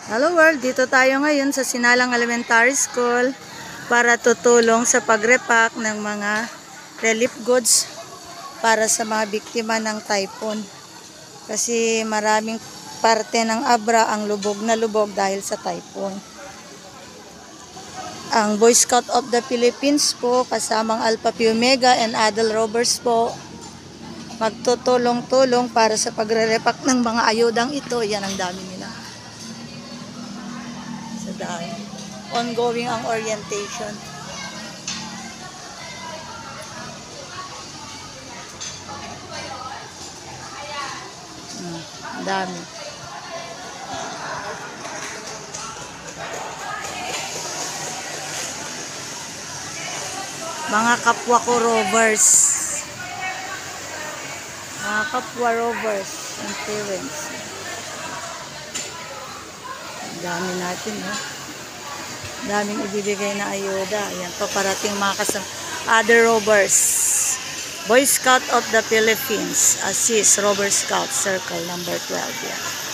Hello world, dito tayo ngayon sa Sinalang Elementary School para tutulong sa pagrepack ng mga relief goods para sa mga biktima ng typhoon. Kasi maraming parte ng Abra ang lubog na lubog dahil sa typhoon. Ang Boy Scout of the Philippines po, kasamang Alpha Phi Omega and Adel Rovers po, magtutulong-tulong para sa pagre-repack ng mga ayudang ito. Yan ang dami nila. Dahil ongoing ang orientation. Dami. Mga kapwa ko rovers. Mga kapwa rovers and parents. Dami natin, ha? Daming ibibigay na ayuda. Ayan, paparating mga other rovers. Boy Scout of the Philippines, Assist, Rover Scout, Circle number 12. Yan.